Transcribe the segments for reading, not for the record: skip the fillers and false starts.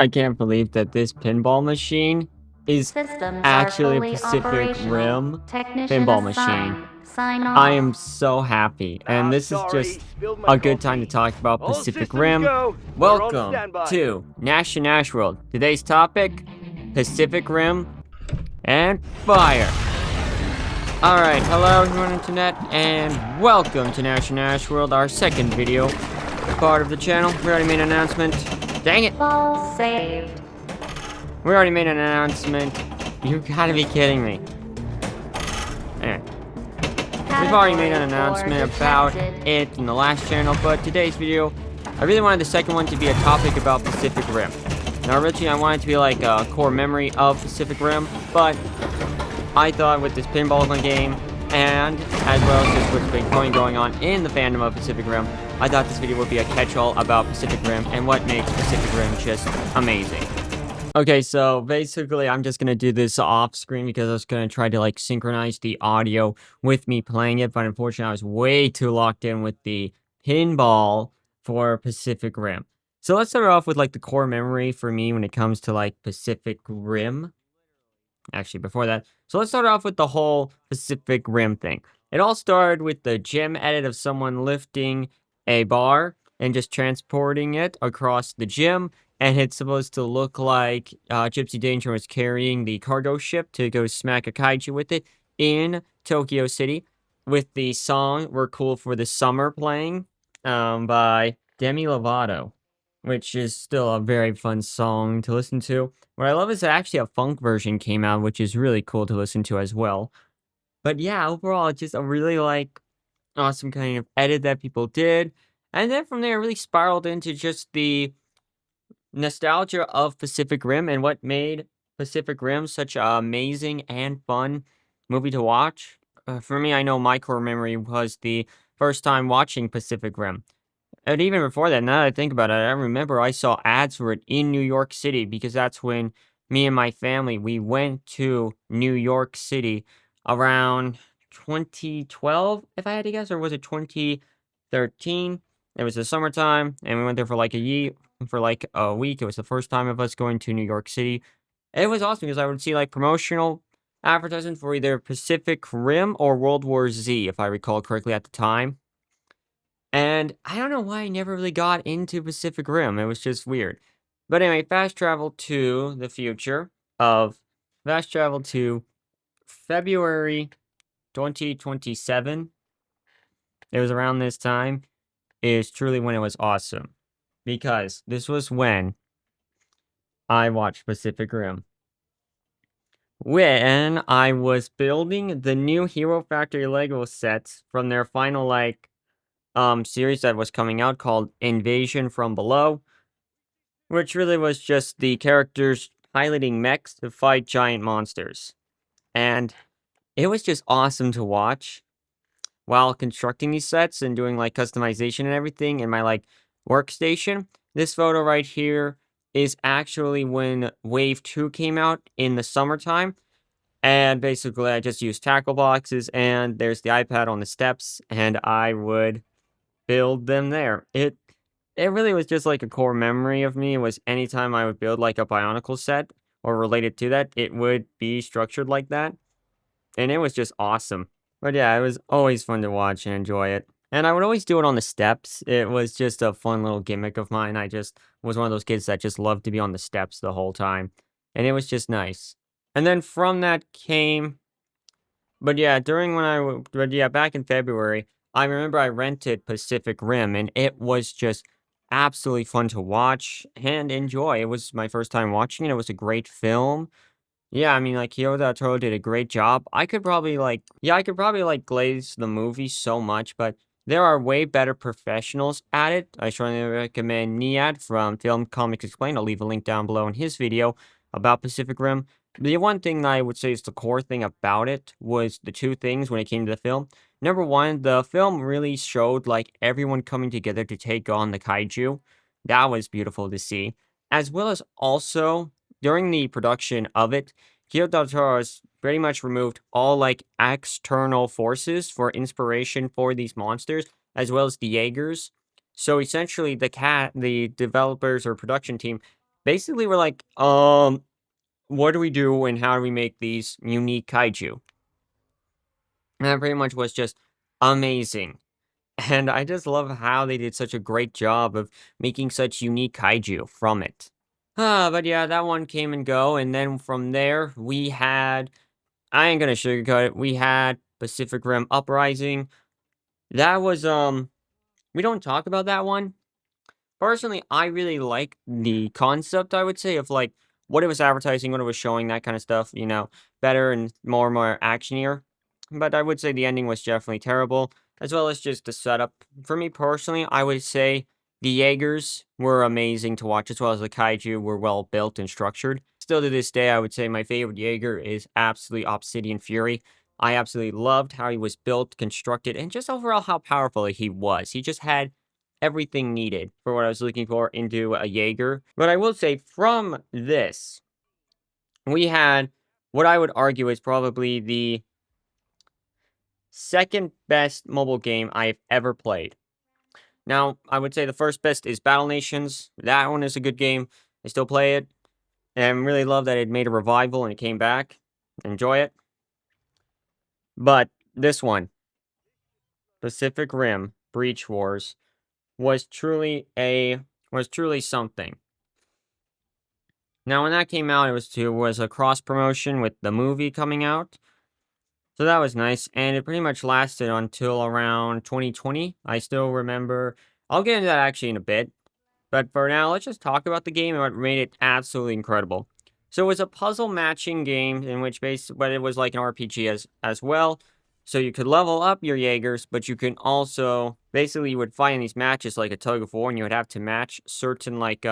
I can't believe that this pinball machine is Systems are actually a fully Pacific operational. Rim Technician pinball machine. assigned. Sign I off. am so happy, and Ah, this is sorry, just spilled my a good time to coffee. talk about All Pacific systems Rim. go. We're on Welcome standby. to Nash and Nash World. Today's topic, Pacific Rim and fire. Alright, hello everyone internet, and welcome to Nash and Nash World, our second video part of the channel. We already made an announcement. Dang it! Ball saved. We already made an announcement. You gotta be kidding me. Anyway, we've already made an announcement about it in the last channel, but today's video, I really wanted the second one to be a topic about Pacific Rim. Now, originally, I wanted it to be like a core memory of Pacific Rim, but I thought with this pinball game, and as well as just what's been going on in the fandom of Pacific Rim, I thought this video would be a catch-all about Pacific Rim and what makes Pacific Rim just amazing. Okay, so basically I'm just gonna do this off screen because I was gonna try to like synchronize the audio with me playing it, but unfortunately I was way too locked in with the pinball for Pacific Rim. So let's start off with like the core memory for me when it comes to like Pacific Rim. Actually, before that, so let's start off with the whole Pacific Rim thing. It all started with the gym edit of someone lifting a bar and just transporting it across the gym, and it's supposed to look like Gypsy Danger was carrying the cargo ship to go smack a kaiju with it in Tokyo City, with the song "We're Cool for the Summer" playing by Demi Lovato, which is still a very fun song to listen to. What I love is that actually a funk version came out, which is really cool to listen to as well. But yeah, overall, it's just a really like awesome kind of edit that people did. And then from there, it really spiraled into just the nostalgia of Pacific Rim and what made Pacific Rim such an amazing and fun movie to watch. For me, I know my core memory was the first time watching Pacific Rim. And even before that, now that I think about it, I remember I saw ads for it in New York City because that's when me and my family, we went to New York City around 2012, if I had to guess, or was it 2013? It was the summertime, and we went there for like a week. It was the first time of us going to New York City. It was awesome because I would see like promotional advertisements for either Pacific Rim or World War Z, if I recall correctly at the time. And I don't know why I never really got into Pacific Rim. It was just weird. But anyway, fast travel to the future of fast travel to February 2027. It was around this time is truly when it was awesome. Because this was when I watched Pacific Rim. When I was building the new Hero Factory Lego sets from their final series that was coming out called Invasion from Below, which really was just the characters piloting mechs to fight giant monsters. And it was just awesome to watch while constructing these sets and doing like customization and everything in my like workstation. This photo right here is actually when Wave 2 came out in the summertime. And basically I just used tackle boxes and there's the iPad on the steps and I would build them there. It really was just like a core memory of me. It was anytime I would build like a Bionicle set or related to that, it would be structured like that. And it was just awesome. But yeah, it was always fun to watch and enjoy it. And I would always do it on the steps. It was just a fun little gimmick of mine. I just was one of those kids that just loved to be on the steps the whole time. And it was just nice. And then from that came, but yeah, back in February, I remember I rented Pacific Rim and it was just absolutely fun to watch and enjoy. It was my first time watching it. It was a great film. Yeah, I mean, like, Hiro del Toro did a great job. I could probably, like, glaze the movie so much, but there are way better professionals at it. I strongly recommend Niad from Film Comics Explained. I'll leave a link down below in his video about Pacific Rim. The one thing that I would say is the core thing about it was the two things when it came to the film. Number one, the film really showed, like, everyone coming together to take on the kaiju. That was beautiful to see. As well as also, during the production of it, Guillermo del Toro has pretty much removed all like external forces for inspiration for these monsters, as well as the Jaegers. So essentially, the developers or production team basically we're like, what do we do and how do we make these unique kaiju? And that pretty much was just amazing. And I just love how they did such a great job of making such unique kaiju from it. But yeah, that one came and go, and then from there, we had I ain't gonna sugarcoat it, we had Pacific Rim Uprising. That was, we don't talk about that one. Personally, I really like the concept, I would say, of, like, what it was advertising, what it was showing, that kinda stuff, better and more actionier. But I would say the ending was definitely terrible, as well as just the setup. For me personally, I would say the Jaegers were amazing to watch, as well as the kaiju were well built and structured. Still to this day, I would say my favorite Jaeger is absolutely Obsidian Fury. I absolutely loved how he was built, constructed, and just overall how powerful he was. He just had everything needed for what I was looking for into a Jaeger. But I will say from this, we had what I would argue is probably the second best mobile game I've ever played. Now, I would say the first best is Battle Nations. That one is a good game. I still play it. And really love that it made a revival and it came back. Enjoy it. But this one, Pacific Rim Breach Wars, was truly something. Now, when that came out, it was a cross promotion with the movie coming out. So that was nice, and it pretty much lasted until around 2020. I still remember. I'll get into that actually in a bit. But for now, let's just talk about the game and what made it absolutely incredible. So it was a puzzle matching game in which but it was like an RPG as well. So you could level up your Jaegers, but you can also basically you would fight in these matches like a tug of war, and you would have to match certain like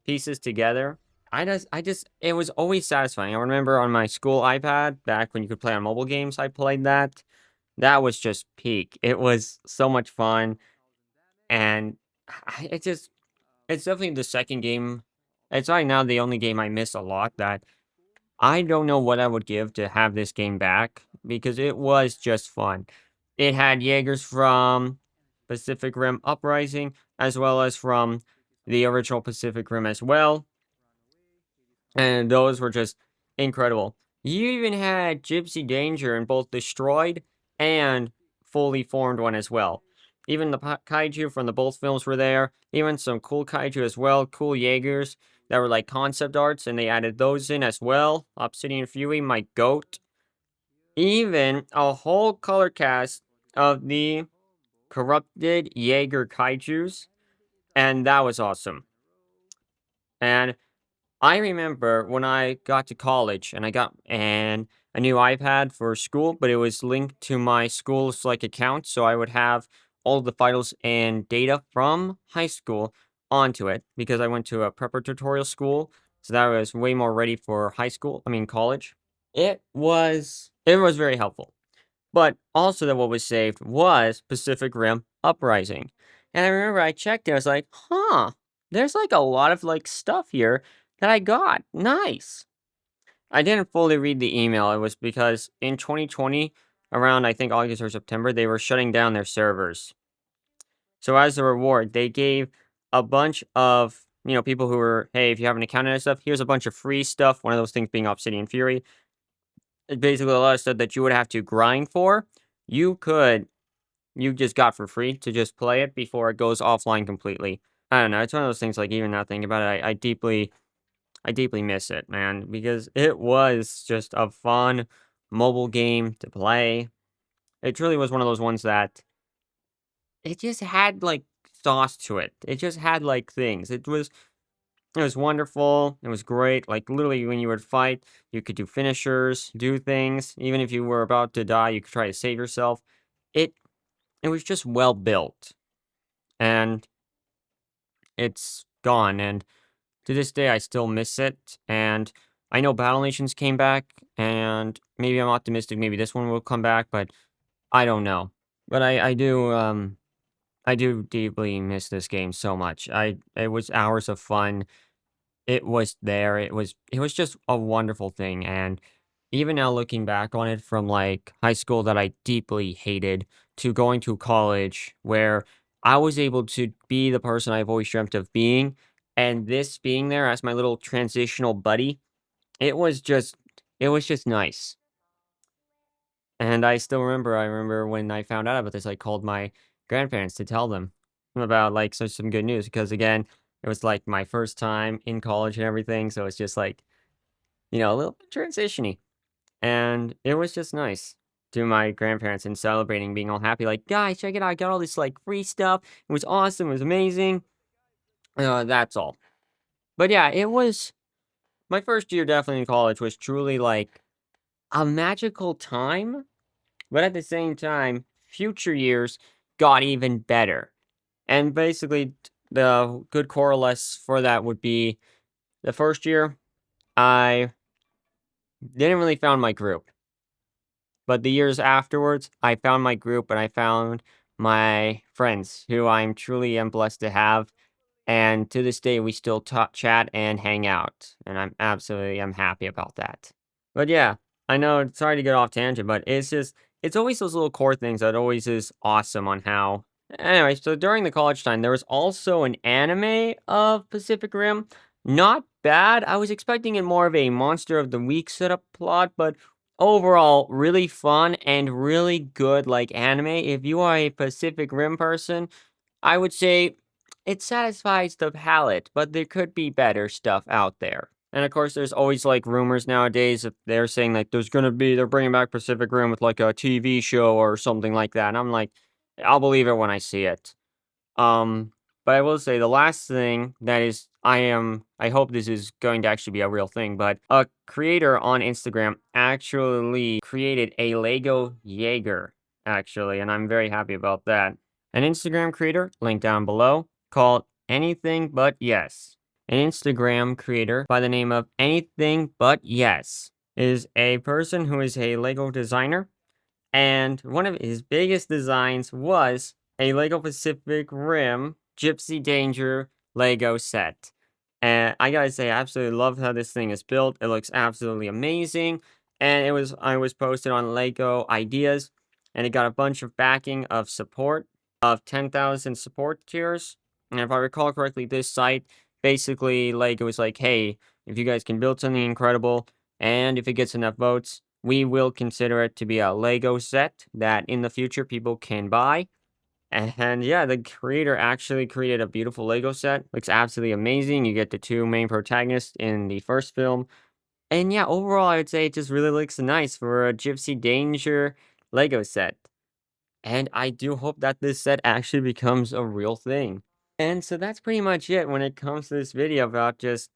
pieces together. It was always satisfying. I remember on my school iPad, back when you could play on mobile games, I played that. That was just peak. It was so much fun, and it's definitely the second game. It's right now the only game I miss a lot that I don't know what I would give to have this game back because it was just fun. It had Jaegers from Pacific Rim Uprising as well as from the original Pacific Rim as well. And those were just incredible. You even had Gypsy Danger in both Destroyed and Fully Formed one as well. Even the kaiju from the both films were there. Even some cool kaiju as well. Cool Jaegers that were like concept arts, and they added those in as well. Obsidian Fury, my goat. Even a whole color cast of the corrupted Jaeger kaijus, and that was awesome. And I remember when I got to college and I got a new iPad for school, but it was linked to my school's like account, so I would have all the files and data from high school onto it because I went to a preparatorial school, so that was way more ready for college. It was very helpful. But also that what was saved was Pacific Rim Uprising. And I remember I checked it, I was like, huh, there's like a lot of like stuff here that I got. Nice. I didn't fully read the email. It was because in 2020, around I think August or September, they were shutting down their servers. So as a reward, they gave a bunch of, people who were, hey, if you have an account and stuff, here's a bunch of free stuff. One of those things being Obsidian Fury. It's basically a lot of stuff that you would have to grind for. You just got for free to just play it before it goes offline completely. I don't know. It's one of those things like even now thinking about it, I deeply miss it, man, because it was just a fun mobile game to play. It truly was one of those ones that it just had like sauce to it. It just had like things. It was wonderful. It was great. Like literally when you would fight, you could do finishers, do things. Even if you were about to die, you could try to save yourself. It it was just well built. And it's gone. And to this day, I still miss it. And I know Battle Nations came back, and maybe I'm optimistic. Maybe this one will come back, but I don't know. But I do deeply miss this game so much. It was hours of fun. It was there. It was just a wonderful thing. And even now, looking back on it from like high school that I deeply hated to going to college where I was able to be the person I've always dreamt of being And this being there as my little transitional buddy, it was just nice. And I still remember, I remember when I found out about this, I called my grandparents to tell them about, like, some good news because, again, it was, like, my first time in college and everything, so it's just, like, a little bit transition-y, and it was just nice to my grandparents and celebrating, being all happy, like, "Guys, check it out, I got all this, like, free stuff, it was awesome, it was amazing." That's all. But, yeah, it was my first year definitely in college was truly, like, a magical time. But at the same time, future years got even better. And basically, the good correlates for that would be the first year, I didn't really found my group. But the years afterwards, I found my group and I found my friends who I'm truly am blessed to have. And to this day, we still talk, chat, and hang out. And I'm happy about that. But yeah, I know, sorry to get off tangent, but it's always those little core things that always is awesome on how. Anyway, so during the college time, there was also an anime of Pacific Rim. Not bad. I was expecting it more of a Monster of the Week setup plot, but overall, really fun and really good, like, anime. If you are a Pacific Rim person, I would say it satisfies the palate, but there could be better stuff out there. And of course, there's always like rumors nowadays if they're saying like they're bringing back Pacific Rim with like a TV show or something like that. And I'm like, I'll believe it when I see it. Um, but I will say the last thing that is, I hope this is going to actually be a real thing, but a creator on Instagram actually created a Lego Jaeger, actually, and I'm very happy about that. An Instagram creator, link down below, called Anything But Yes. An Instagram creator by the name of Anything But Yes is a person who is a Lego designer, and one of his biggest designs was a Lego Pacific Rim Gypsy Danger Lego set. And I gotta say, I absolutely love how this thing is built. It looks absolutely amazing. And I was posted on Lego Ideas, and it got a bunch of backing of support of 10,000 support tiers. And if I recall correctly, this site basically Lego was like, hey, if you guys can build something incredible, and if it gets enough votes, we will consider it to be a Lego set that in the future people can buy. And yeah, the creator actually created a beautiful Lego set. Looks absolutely amazing. You get the two main protagonists in the first film. And yeah, overall, I would say it just really looks nice for a Gypsy Danger Lego set. And I do hope that this set actually becomes a real thing. And so that's pretty much it when it comes to this video about just,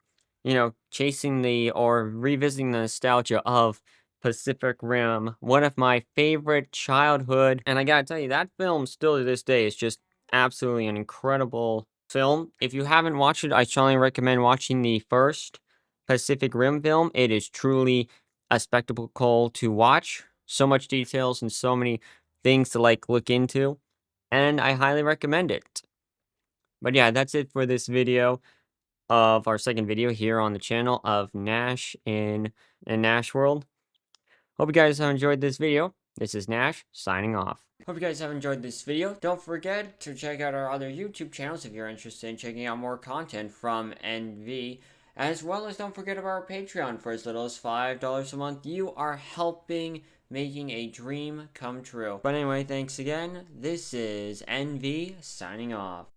chasing or revisiting the nostalgia of Pacific Rim, one of my favorite childhood. And I gotta tell you, that film still to this day is just absolutely an incredible film. If you haven't watched it, I strongly recommend watching the first Pacific Rim film. It is truly a spectacle to watch. So much details and so many things to like look into, and I highly recommend it. But yeah, that's it for this video of our second video here on the channel of Nash in Nash World. Hope you guys have enjoyed this video. This is Nash signing off. Hope you guys have enjoyed this video. Don't forget to check out our other YouTube channels if you're interested in checking out more content from NV. As well as don't forget about our Patreon. For as little as $5 a month, you are helping making a dream come true. But anyway, thanks again. This is NV signing off.